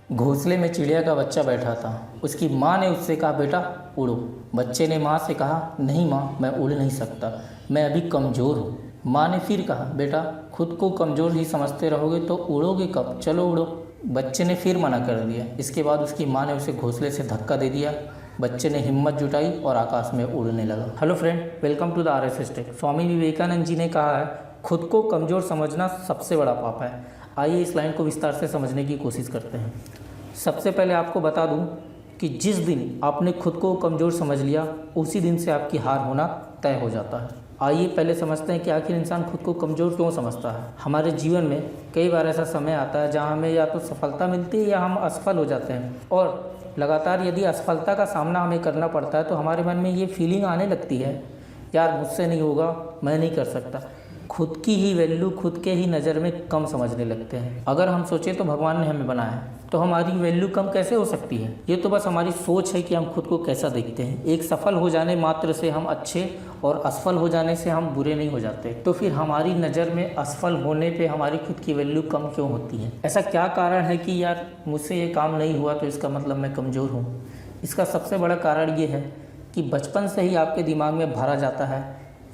घोंसले में चिड़िया का बच्चा बैठा था। उसकी माँ ने उससे कहा, बेटा उड़ो। बच्चे ने माँ से कहा, नहीं माँ, मैं उड़ नहीं सकता, मैं अभी कमज़ोर हूँ। माँ ने फिर कहा, बेटा खुद को कमज़ोर ही समझते रहोगे तो उड़ोगे कब, चलो उड़ो। बच्चे ने फिर मना कर दिया। इसके बाद उसकी माँ ने उसे घोंसले से धक्का दे दिया। बच्चे ने हिम्मत जुटाई और आकाश में उड़ने लगा। Hello friend, welcome to the RSS tech. Swami Vivekananda ji ने कहा है, खुद को कमज़ोर समझना सबसे बड़ा पाप है। आइए इस लाइन को विस्तार से समझने की कोशिश करते हैं। सबसे पहले आपको बता दूं कि जिस दिन आपने खुद को कमज़ोर समझ लिया, उसी दिन से आपकी हार होना तय हो जाता है। आइए पहले समझते हैं कि आखिर इंसान खुद को कमज़ोर क्यों समझता है। हमारे जीवन में कई बार ऐसा समय आता है जहां हमें या तो सफलता मिलती है या हम असफल हो जाते हैं, और लगातार यदि असफलता का सामना हमें करना पड़ता है तो हमारे मन में ये फीलिंग आने लगती है, यार मुझसे नहीं होगा, मैं नहीं कर सकता। खुद की ही वैल्यू खुद के ही नज़र में कम समझने लगते हैं। अगर हम सोचें तो भगवान ने हमें बनाया है, तो हमारी वैल्यू कम कैसे हो सकती है? ये तो बस हमारी सोच है कि हम खुद को कैसा देखते हैं। एक सफल हो जाने मात्र से हम अच्छे और असफल हो जाने से हम बुरे नहीं हो जाते। तो फिर हमारी नज़र में असफल होने पे हमारी खुद की वैल्यू कम क्यों होती है? ऐसा क्या कारण है कि यार मुझसे ये काम नहीं हुआ तो इसका मतलब मैं कमज़ोर हूँ? इसका सबसे बड़ा कारण ये है कि बचपन से ही आपके दिमाग में भरा जाता है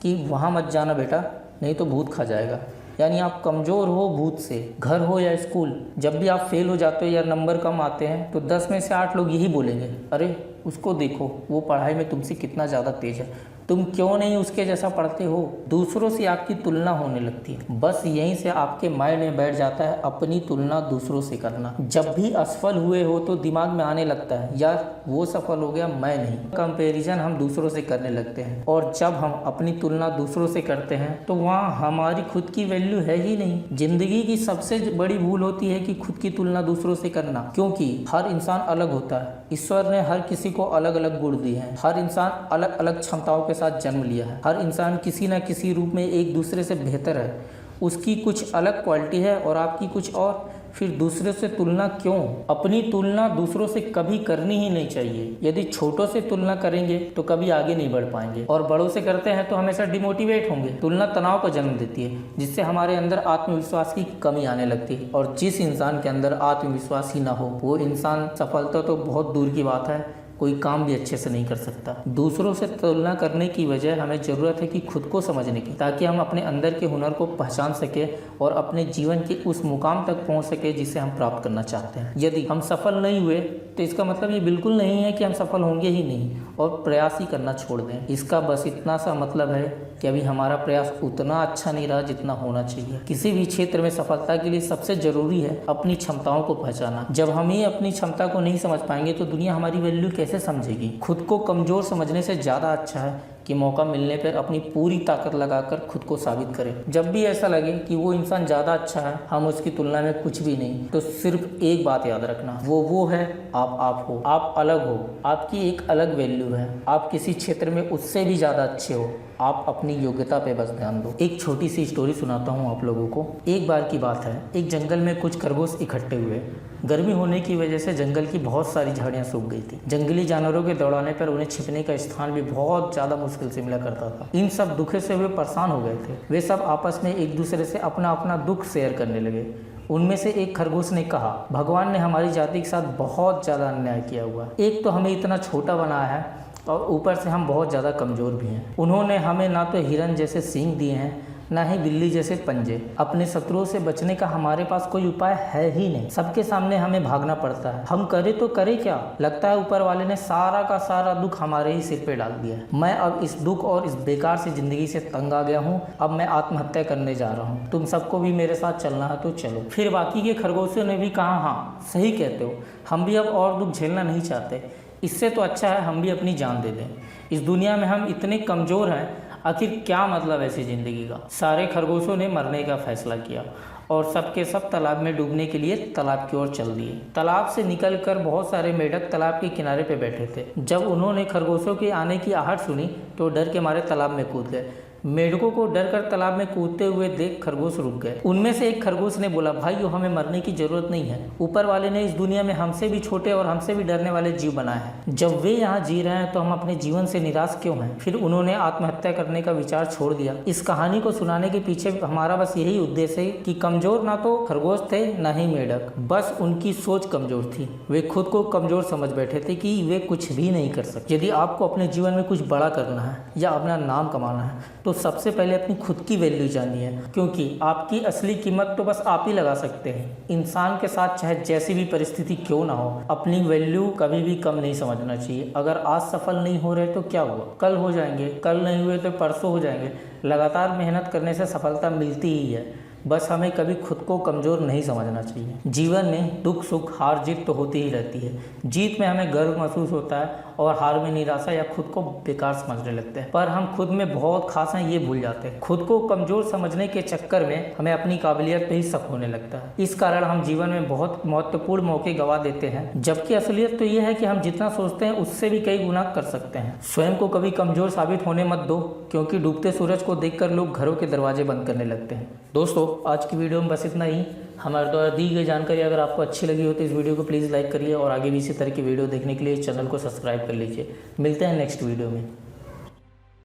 कि वहाँ मत जाना बेटा, नहीं तो भूत खा जाएगा। यानी आप कमज़ोर हो भूत से। घर हो या स्कूल, जब भी आप फेल हो जाते हो या नंबर कम आते हैं तो 10 में से 8 लोग यही बोलेंगे, अरे उसको देखो, वो पढ़ाई में तुमसे कितना ज़्यादा तेज है, तुम क्यों नहीं उसके जैसा पढ़ते हो। दूसरों से आपकी तुलना होने लगती है। बस यहीं से आपके माइंड में बैठ जाता है अपनी तुलना दूसरों से करना। जब भी असफल हुए हो तो दिमाग में आने लगता है, यार वो सफल हो गया, मैं नहीं। कंपैरिजन हम दूसरों से करने लगते हैं, और जब हम अपनी तुलना दूसरों से करते हैं तो वहाँ हमारी खुद की वैल्यू है ही नहीं। जिंदगी की सबसे बड़ी भूल होती है कि खुद की तुलना दूसरों से करना, क्योंकि हर इंसान अलग होता है। ईश्वर ने हर किसी को अलग अलग गुण दिए हैं। हर इंसान अलग अलग क्षमताओं के साथ जन्म लिया है। हर इंसान किसी न किसी रूप में एक दूसरे से बेहतर है। उसकी कुछ अलग क्वालिटी है और आपकी कुछ और। फिर दूसरे से तुलना क्यों? अपनी तुलना दूसरों से कभी करनी ही नहीं चाहिए। यदि छोटों से तुलना करेंगे तो कभी आगे नहीं बढ़ पाएंगे, और बड़ों से करते हैं तो हमेशा डिमोटिवेट होंगे। तुलना तनाव को जन्म देती है, जिससे हमारे अंदर आत्मविश्वास की कमी आने लगती है। और जिस इंसान के अंदर आत्मविश्वास ही ना हो, वो इंसान सफलता तो बहुत दूर की बात है, कोई काम भी अच्छे से नहीं कर सकता। दूसरों से तुलना करने की वजह हमें ज़रूरत है कि खुद को समझने की, ताकि हम अपने अंदर के हुनर को पहचान सके और अपने जीवन के उस मुकाम तक पहुंच सके जिसे हम प्राप्त करना चाहते हैं। यदि हम सफल नहीं हुए तो इसका मतलब ये बिल्कुल नहीं है कि हम सफल होंगे ही नहीं और प्रयास ही करना छोड़ दें। इसका बस इतना सा मतलब है कि अभी हमारा प्रयास उतना अच्छा नहीं रहा जितना होना चाहिए। किसी भी क्षेत्र में सफलता के लिए सबसे ज़रूरी है अपनी क्षमताओं को पहचाना। जब हम ही अपनी क्षमता को नहीं समझ पाएंगे तो दुनिया हमारी वैल्यू कैसे समझेगी? खुद को कमज़ोर समझने से ज़्यादा अच्छा है कि मौका मिलने पर अपनी पूरी ताकत लगाकर खुद को साबित करें। जब भी ऐसा लगे कि वो इंसान ज़्यादा अच्छा है, हम उसकी तुलना में कुछ भी नहीं, तो सिर्फ एक बात याद रखना, वो है आप हो। आप अलग हो, आपकी एक अलग वैल्यू है। आप किसी क्षेत्र में उससे भी ज़्यादा अच्छे हो। आप अपनी योग्यता पे बस ध्यान दो। एक छोटी सी स्टोरी सुनाता हूँ आप लोगों को। एक बार की बात है, एक जंगल में कुछ खरगोश इकट्ठे हुए। गर्मी होने की वजह से जंगल की बहुत सारी झाड़ियाँ सूख गई थी। जंगली जानवरों के दौड़ाने पर उन्हें छिपने का स्थान भी बहुत ज़्यादा मुश्किल से मिला करता था। इन सब दुखे से वे परेशान हो गए थे। वे सब आपस में एक दूसरे से अपना अपना दुख शेयर करने लगे। उनमें से एक खरगोश ने कहा, भगवान ने हमारी जाति के साथ बहुत ज़्यादा अन्याय किया हुआ है। एक तो हमें इतना छोटा बनाया है और ऊपर से हम बहुत ज़्यादा कमज़ोर भी हैं। उन्होंने हमें ना तो हिरन जैसे सींग दिए हैं, ना ही बिल्ली जैसे पंजे। अपने शत्रुओं से बचने का हमारे पास कोई उपाय है ही नहीं। सबके सामने हमें भागना पड़ता है। हम करें तो करें क्या? लगता है ऊपर वाले ने सारा का सारा दुख हमारे ही सिर पे डाल दिया है। मैं अब इस दुख और इस बेकार से ज़िंदगी से तंग आ गया हूँ। अब मैं आत्महत्या करने जा रहा हूँ। तुम सबको भी मेरे साथ चलना है तो चलो। फिर बाकी के खरगोशों ने भी कहा, हाँ सही कहते हो, हम भी अब और दुख झेलना नहीं चाहते। इससे तो अच्छा है हम भी अपनी जान दे दें। इस दुनिया में हम इतने कमज़ोर हैं, आखिर क्या मतलब ऐसी ज़िंदगी का? सारे खरगोशों ने मरने का फैसला किया और सबके सब तालाब में डूबने के लिए तालाब की ओर चल दिए। तालाब से निकलकर बहुत सारे मेढक तालाब के किनारे पे बैठे थे। जब उन्होंने खरगोशों के आने की आहट सुनी तो डर के मारे तालाब में कूद गए। मेढकों को डर कर तालाब में कूदते हुए देख खरगोश रुक गए। उनमें से एक खरगोश ने बोला, भाइयों हमें मरने की जरूरत नहीं है। ऊपर वाले ने इस दुनिया में हमसे भी छोटे और हमसे भी डरने वाले जीव बनाए हैं। जब वे यहाँ जी रहे हैं तो हम अपने जीवन से निराश क्यों हैं? फिर उन्होंने आत्महत्या करने का विचार छोड़ दिया। इस कहानी को सुनाने के पीछे हमारा बस यही उद्देश्य है कि कमजोर ना तो खरगोश थे ना ही मेढक, बस उनकी सोच कमजोर थी। वे खुद को कमजोर समझ बैठे थे कि वे कुछ भी नहीं कर सकते। यदि आपको अपने जीवन में कुछ बड़ा करना है या अपना नाम कमाना है तो सबसे पहले अपनी खुद की वैल्यू जानिए, क्योंकि आपकी असली कीमत तो बस आप ही लगा सकते हैं। इंसान के साथ चाहे जैसी भी परिस्थिति क्यों ना हो, अपनी वैल्यू कभी भी कम नहीं समझना चाहिए। अगर आज सफल नहीं हो रहे तो क्या हुआ, कल हो जाएंगे, कल नहीं हुए तो परसों हो जाएंगे। लगातार मेहनत करने से सफलता मिलती ही है, बस हमें कभी खुद को कमज़ोर नहीं समझना चाहिए। जीवन में दुख सुख हार जीत तो होती ही रहती है। जीत में हमें गर्व महसूस होता है और हार में निराशा या खुद को बेकार समझने लगते हैं, पर हम खुद में बहुत खास हैं ये भूल जाते हैं। खुद को कमज़ोर समझने के चक्कर में हमें अपनी काबिलियत पे ही शक होने लगता है। इस कारण हम जीवन में बहुत महत्वपूर्ण मौके गंवा देते हैं, जबकि असलियत तो ये है कि हम जितना सोचते हैं उससे भी कई गुना कर सकते हैं। स्वयं को कभी कमज़ोर साबित होने मत दो, क्योंकि डूबते सूरज को देखकर लोग घरों के दरवाजे बंद करने लगते हैं। दोस्तों आज की वीडियो में बस इतना ही। हमारे द्वारा दी गई जानकारी अगर आपको अच्छी लगी हो तो इस वीडियो को प्लीज़ लाइक करिए और आगे भी इसी तरह की वीडियो देखने के लिए चैनल को सब्सक्राइब कर लीजिए। मिलते हैं नेक्स्ट वीडियो में।